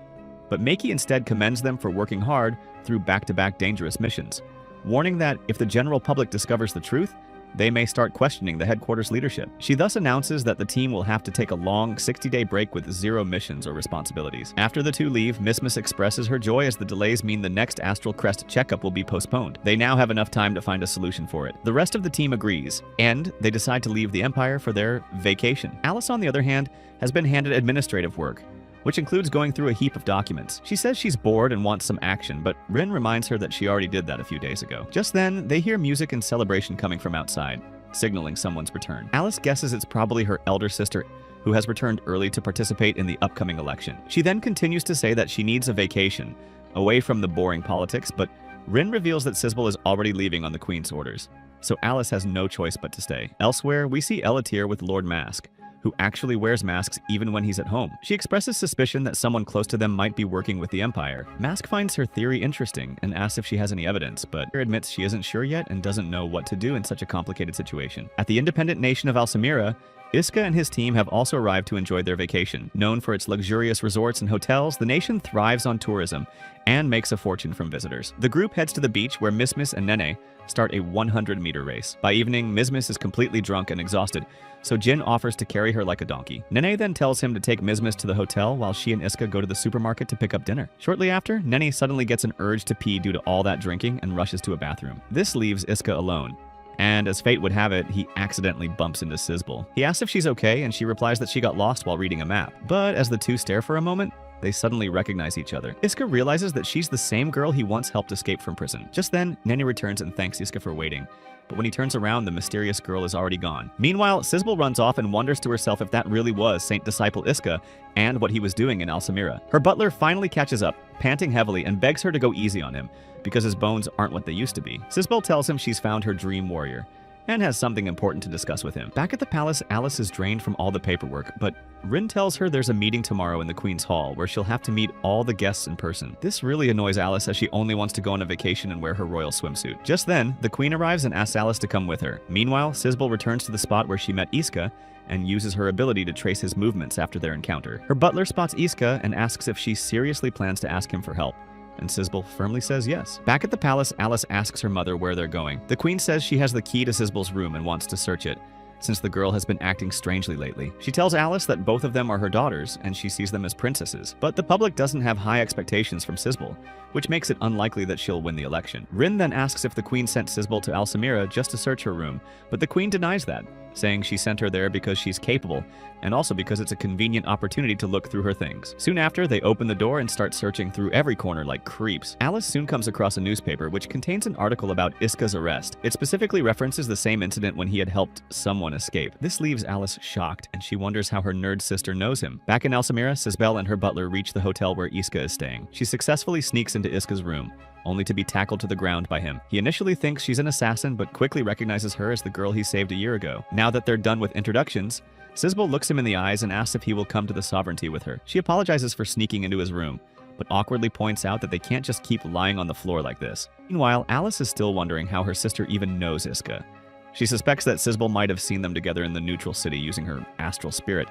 But Meki instead commends them for working hard through back-to-back dangerous missions, warning that if the general public discovers the truth, they may start questioning the headquarters leadership. She thus announces that the team will have to take a long 60-day break with 0 missions or responsibilities. After the two leave, Mismus expresses her joy as the delays mean the next Astral Crest checkup will be postponed. They now have enough time to find a solution for it. The rest of the team agrees, and they decide to leave the Empire for their vacation. Alice, on the other hand, has been handed administrative work, which includes going through a heap of documents. She says she's bored and wants some action, but Rin reminds her that she already did that a few days ago. Just then, they hear music and celebration coming from outside, signaling someone's return. Alice guesses it's probably her elder sister, who has returned early to participate in the upcoming election. She then continues to say that she needs a vacation, away from the boring politics, but Rin reveals that Sisbel is already leaving on the Queen's orders, so Alice has no choice but to stay. Elsewhere, we see Elatir with Lord Mask, who actually wears masks even when he's at home. She expresses suspicion that someone close to them might be working with the Empire. Mask finds her theory interesting and asks if she has any evidence, but her admits she isn't sure yet and doesn't know what to do in such a complicated situation. At the independent nation of Alsamira, Iska and his team have also arrived to enjoy their vacation. Known for its luxurious resorts and hotels, the nation thrives on tourism and makes a fortune from visitors. The group heads to the beach where Mismis and Nene start a 100-meter race. By evening, Mismis is completely drunk and exhausted, so Jin offers to carry her like a donkey. Nene then tells him to take Mismis to the hotel while she and Iska go to the supermarket to pick up dinner. Shortly after, Nene suddenly gets an urge to pee due to all that drinking and rushes to a bathroom. This leaves Iska alone, and as fate would have it, he accidentally bumps into Sizbel. He asks if she's okay, and she replies that she got lost while reading a map. But as the two stare for a moment, they suddenly recognize each other. Iska realizes that she's the same girl he once helped escape from prison. Just then, Nene returns and thanks Iska for waiting. But when he turns around, the mysterious girl is already gone. Meanwhile, Sizbel runs off and wonders to herself if that really was Saint Disciple Iska and what he was doing in Alsamira. Her butler finally catches up, panting heavily, and begs her to go easy on him because his bones aren't what they used to be. Sizbel tells him she's found her dream warrior and has something important to discuss with him. Back at the palace, Alice is drained from all the paperwork, but Rin tells her there's a meeting tomorrow in the Queen's Hall where she'll have to meet all the guests in person. This really annoys Alice as she only wants to go on a vacation and wear her royal swimsuit. Just then, the Queen arrives and asks Alice to come with her. Meanwhile, Sizbel returns to the spot where she met Iska and uses her ability to trace his movements after their encounter. Her butler spots Iska and asks if she seriously plans to ask him for help, and Sizbel firmly says yes. Back at the palace, Alice asks her mother where they're going. The queen says she has the key to Sizbel's room and wants to search it, since the girl has been acting strangely lately. She tells Alice that both of them are her daughters, and she sees them as princesses. But the public doesn't have high expectations from Sizbel, which makes it unlikely that she'll win the election. Rin then asks if the queen sent Sizbel to Alsamira just to search her room, but the queen denies that, saying she sent her there because she's capable, and also because it's a convenient opportunity to look through her things. Soon after, they open the door and start searching through every corner like creeps. Alice soon comes across a newspaper which contains an article about Iska's arrest. It specifically references the same incident when he had helped someone escape. This leaves Alice shocked, and she wonders how her nerd sister knows him. Back in Alsamira, Sizbel and her butler reach the hotel where Iska is staying. She successfully sneaks into Iska's room, only to be tackled to the ground by him. He initially thinks she's an assassin, but quickly recognizes her as the girl he saved a year ago. Now that they're done with introductions, Sizbel looks him in the eyes and asks if he will come to the sovereignty with her. She apologizes for sneaking into his room, but awkwardly points out that they can't just keep lying on the floor like this. Meanwhile, Alice is still wondering how her sister even knows Iska. She suspects that Sizbel might have seen them together in the neutral city using her astral spirit,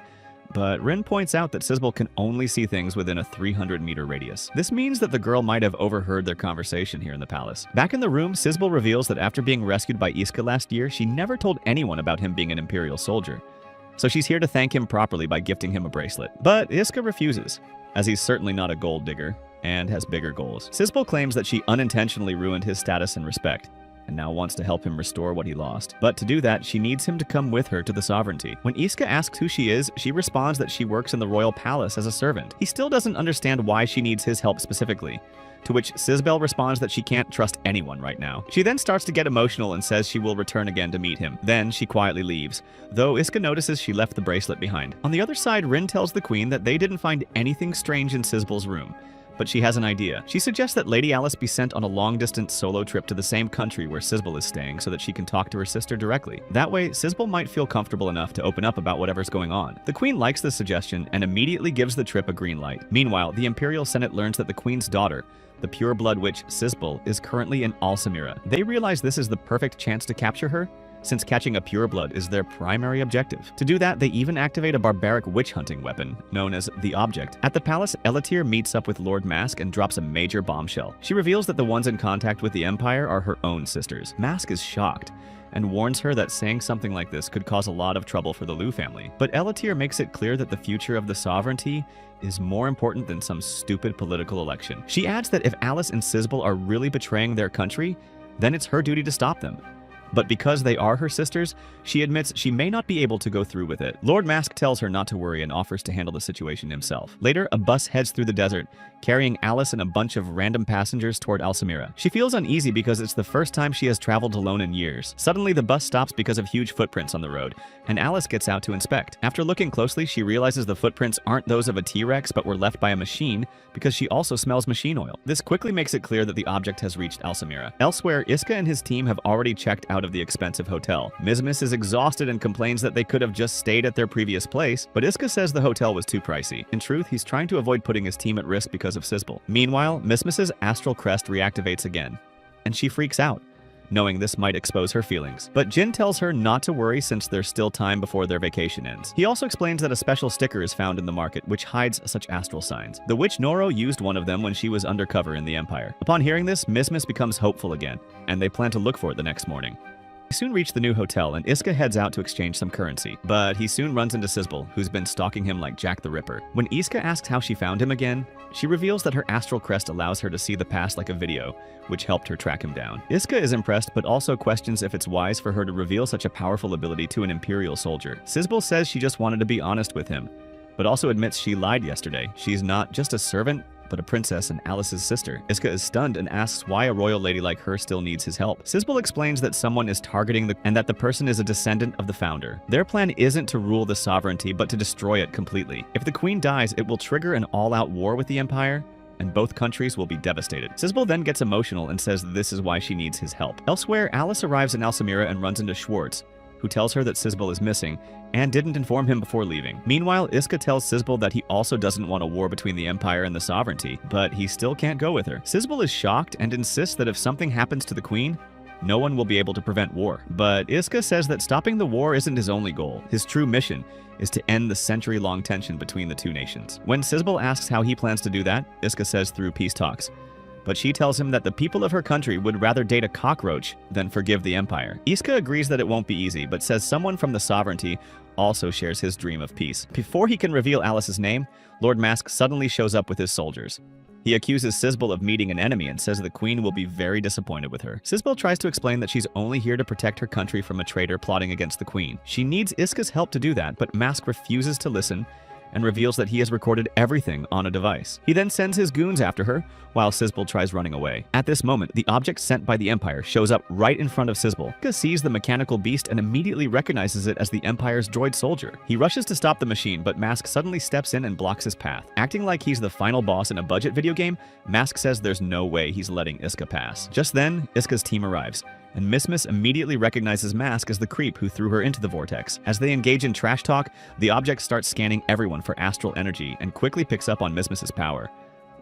but Rin points out that Sizbel can only see things within a 300-meter radius. This means that the girl might have overheard their conversation here in the palace. Back in the room, Sizbel reveals that after being rescued by Iska last year, she never told anyone about him being an Imperial soldier. So she's here to thank him properly by gifting him a bracelet. But Iska refuses, as he's certainly not a gold digger and has bigger goals. Sizbel claims that she unintentionally ruined his status and respect, and now wants to help him restore what he lost. But to do that, she needs him to come with her to the sovereignty. When Iska asks who she is, she responds that she works in the royal palace as a servant. He still doesn't understand why she needs his help specifically, to which Sizbel responds that she can't trust anyone right now. She then starts to get emotional and says she will return again to meet him. Then she quietly leaves, though Iska notices she left the bracelet behind. On the other side, Rin tells the queen that they didn't find anything strange in Sizbel's room, but she has an idea. She suggests that Lady Alice be sent on a long-distance solo trip to the same country where Sizbel is staying so that she can talk to her sister directly. That way, Sizbel might feel comfortable enough to open up about whatever's going on. The queen likes this suggestion and immediately gives the trip a green light. Meanwhile, the Imperial Senate learns that the queen's daughter, the pure-blood witch Sizbel, is currently in Alsamira. They realize this is the perfect chance to capture her, since catching a pureblood is their primary objective. To do that, they even activate a barbaric witch-hunting weapon, known as the Object. At the palace, Elatir meets up with Lord Mask and drops a major bombshell. She reveals that the ones in contact with the Empire are her own sisters. Mask is shocked, and warns her that saying something like this could cause a lot of trouble for the Liu family. But Elatir makes it clear that the future of the sovereignty is more important than some stupid political election. She adds that if Alice and Sizbel are really betraying their country, then it's her duty to stop them. But because they are her sisters, she admits she may not be able to go through with it. Lord Mask tells her not to worry and offers to handle the situation himself. Later, a bus heads through the desert, carrying Alice and a bunch of random passengers toward Alsamira. She feels uneasy because it's the first time she has traveled alone in years. Suddenly, the bus stops because of huge footprints on the road, and Alice gets out to inspect. After looking closely, she realizes the footprints aren't those of a T-Rex but were left by a machine because she also smells machine oil. This quickly makes it clear that the object has reached Alsamira. Elsewhere, Iska and his team have already checked out out of the expensive hotel. Mizmis is exhausted and complains that they could have just stayed at their previous place, but Iska says the hotel was too pricey. In truth, he's trying to avoid putting his team at risk because of Sisbel. Meanwhile, Mizmis's astral crest reactivates again, and she freaks out, knowing this might expose her feelings. But Jin tells her not to worry since there's still time before their vacation ends. He also explains that a special sticker is found in the market which hides such astral signs. The witch Noro used one of them when she was undercover in the Empire. Upon hearing this, Mizmis becomes hopeful again, and they plan to look for it the next morning. They soon reach the new hotel, and Iska heads out to exchange some currency, but he soon runs into Sisbel, who's been stalking him like Jack the Ripper. When Iska asks how she found him again, she reveals that her astral crest allows her to see the past like a video, which helped her track him down. Iska is impressed, but also questions if it's wise for her to reveal such a powerful ability to an Imperial soldier. Sisbel says she just wanted to be honest with him, but also admits she lied yesterday. She's not just a servant, but a princess and Alice's sister. Iska is stunned and asks why a royal lady like her still needs his help. Sisbel explains that someone is targeting and that the person is a descendant of the founder. Their plan isn't to rule the sovereignty, but to destroy it completely. If the queen dies, it will trigger an all-out war with the empire, and both countries will be devastated. Sisbel then gets emotional and says this is why she needs his help. Elsewhere, Alice arrives in Alsamira and runs into Schwartz, who tells her that Sisbel is missing and didn't inform him before leaving. Meanwhile, Iska tells Sisbel that he also doesn't want a war between the Empire and the sovereignty, but he still can't go with her. Sisbel is shocked and insists that if something happens to the queen, no one will be able to prevent war. But Iska says that stopping the war isn't his only goal. His true mission is to end the century-long tension between the two nations. When Sisbel asks how he plans to do that, Iska says through peace talks. But she tells him that the people of her country would rather date a cockroach than forgive the Empire. Iska agrees that it won't be easy, but says someone from the sovereignty also shares his dream of peace. Before he can reveal Alice's name, Lord Mask suddenly shows up with his soldiers. He accuses Sisbel of meeting an enemy and says the queen will be very disappointed with her. Sisbel tries to explain that she's only here to protect her country from a traitor plotting against the queen. She needs Iska's help to do that, but Mask refuses to listen and reveals that he has recorded everything on a device. He then sends his goons after her, while Sisbel tries running away. At this moment, the object sent by the Empire shows up right in front of Sisbel. Iska sees the mechanical beast and immediately recognizes it as the Empire's droid soldier. He rushes to stop the machine, but Mask suddenly steps in and blocks his path. Acting like he's the final boss in a budget video game, Mask says there's no way he's letting Iska pass. Just then, Iska's team arrives, and Mizmis immediately recognizes Mask as the creep who threw her into the vortex. As they engage in trash talk, the object starts scanning everyone for astral energy and quickly picks up on Mizmis's power.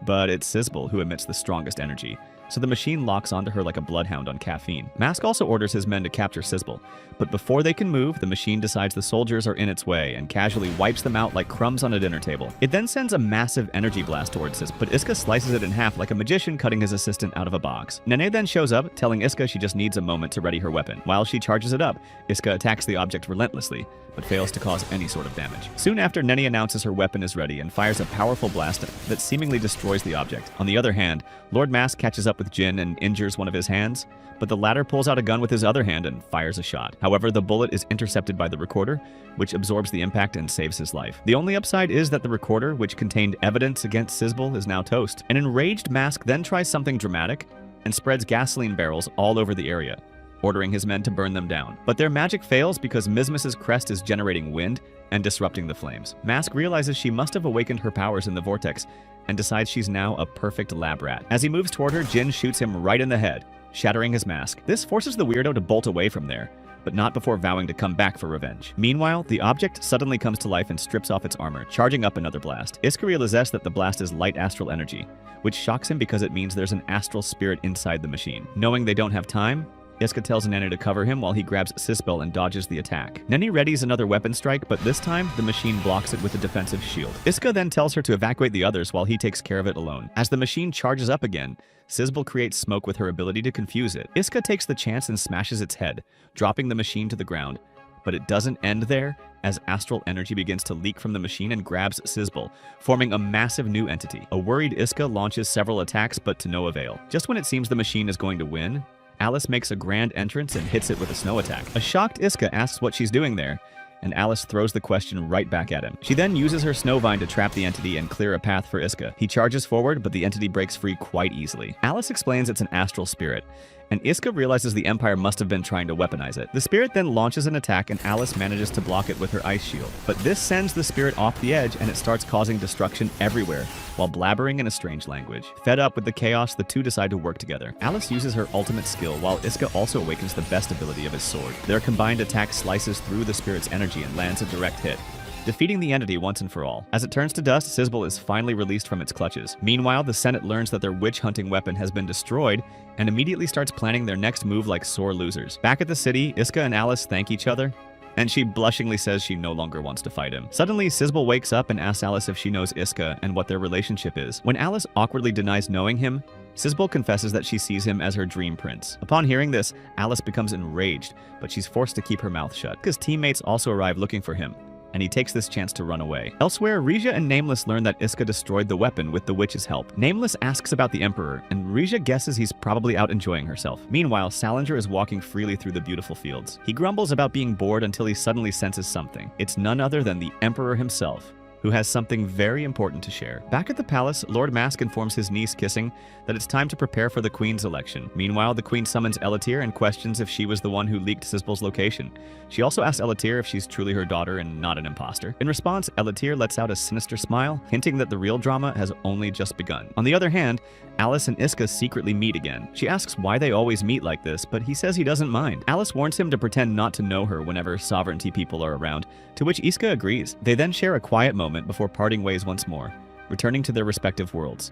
But it's Sisbel who emits the strongest energy, so the machine locks onto her like a bloodhound on caffeine. Mask also orders his men to capture Sisbel, but before they can move, the machine decides the soldiers are in its way and casually wipes them out like crumbs on a dinner table. It then sends a massive energy blast towards Sisbel, but Iska slices it in half like a magician cutting his assistant out of a box. Nene then shows up, telling Iska she just needs a moment to ready her weapon. While she charges it up, Iska attacks the object relentlessly, but fails to cause any sort of damage. Soon after, Nene announces her weapon is ready and fires a powerful blast that seemingly destroys the object. On the other hand, Lord Mask catches up with Jin and injures one of his hands, but the latter pulls out a gun with his other hand and fires a shot. However, the bullet is intercepted by the recorder, which absorbs the impact and saves his life. The only upside is that the recorder, which contained evidence against Sisbel, is now toast. An enraged Mask then tries something dramatic and spreads gasoline barrels all over the area, ordering his men to burn them down. But their magic fails because Mizmis's crest is generating wind and disrupting the flames. Mask realizes she must have awakened her powers in the vortex and decides she's now a perfect lab rat. As he moves toward her, Jin shoots him right in the head, shattering his mask. This forces the weirdo to bolt away from there, but not before vowing to come back for revenge. Meanwhile, the object suddenly comes to life and strips off its armor, charging up another blast. Iska realizes that the blast is light astral energy, which shocks him because it means there's an astral spirit inside the machine. Knowing they don't have time, Iska tells Nene to cover him while he grabs Sisbel and dodges the attack. Nene readies another weapon strike, but this time, the machine blocks it with a defensive shield. Iska then tells her to evacuate the others while he takes care of it alone. As the machine charges up again, Sisbel creates smoke with her ability to confuse it. Iska takes the chance and smashes its head, dropping the machine to the ground. But it doesn't end there, as astral energy begins to leak from the machine and grabs Sisbel, forming a massive new entity. A worried Iska launches several attacks, but to no avail. Just when it seems the machine is going to win, Alice makes a grand entrance and hits it with a snow attack. A shocked Iska asks what she's doing there, and Alice throws the question right back at him. She then uses her snow vine to trap the entity and clear a path for Iska. He charges forward, but the entity breaks free quite easily. Alice explains it's an astral spirit, and Iska realizes the Empire must have been trying to weaponize it. The spirit then launches an attack and Alice manages to block it with her ice shield. But this sends the spirit off the edge and it starts causing destruction everywhere, while blabbering in a strange language. Fed up with the chaos, the two decide to work together. Alice uses her ultimate skill, while Iska also awakens the best ability of his sword. Their combined attack slices through the spirit's energy and lands a direct hit, defeating the entity once and for all. As it turns to dust, Sizbel is finally released from its clutches. Meanwhile, the Senate learns that their witch-hunting weapon has been destroyed and immediately starts planning their next move like sore losers. Back at the city, Iska and Alice thank each other, and she blushingly says she no longer wants to fight him. Suddenly, Sizbel wakes up and asks Alice if she knows Iska and what their relationship is. When Alice awkwardly denies knowing him, Sizbel confesses that she sees him as her dream prince. Upon hearing this, Alice becomes enraged, but she's forced to keep her mouth shut. Iska's teammates also arrive looking for him, and he takes this chance to run away. Elsewhere, Rija and Nameless learn that Iska destroyed the weapon with the witch's help. Nameless asks about the Emperor, and Rija guesses he's probably out enjoying herself. Meanwhile, Salinger is walking freely through the beautiful fields. He grumbles about being bored until he suddenly senses something. It's none other than the Emperor himself, who has something very important to share. Back at the palace, Lord Mask informs his niece, Kissing, that it's time to prepare for the Queen's election. Meanwhile, the Queen summons Elatir and questions if she was the one who leaked Sizbel's location. She also asks Elatir if she's truly her daughter and not an imposter. In response, Elatir lets out a sinister smile, hinting that the real drama has only just begun. On the other hand, Alice and Iska secretly meet again. She asks why they always meet like this, but he says he doesn't mind. Alice warns him to pretend not to know her whenever sovereignty people are around, to which Iska agrees. They then share a quiet moment before parting ways once more, returning to their respective worlds.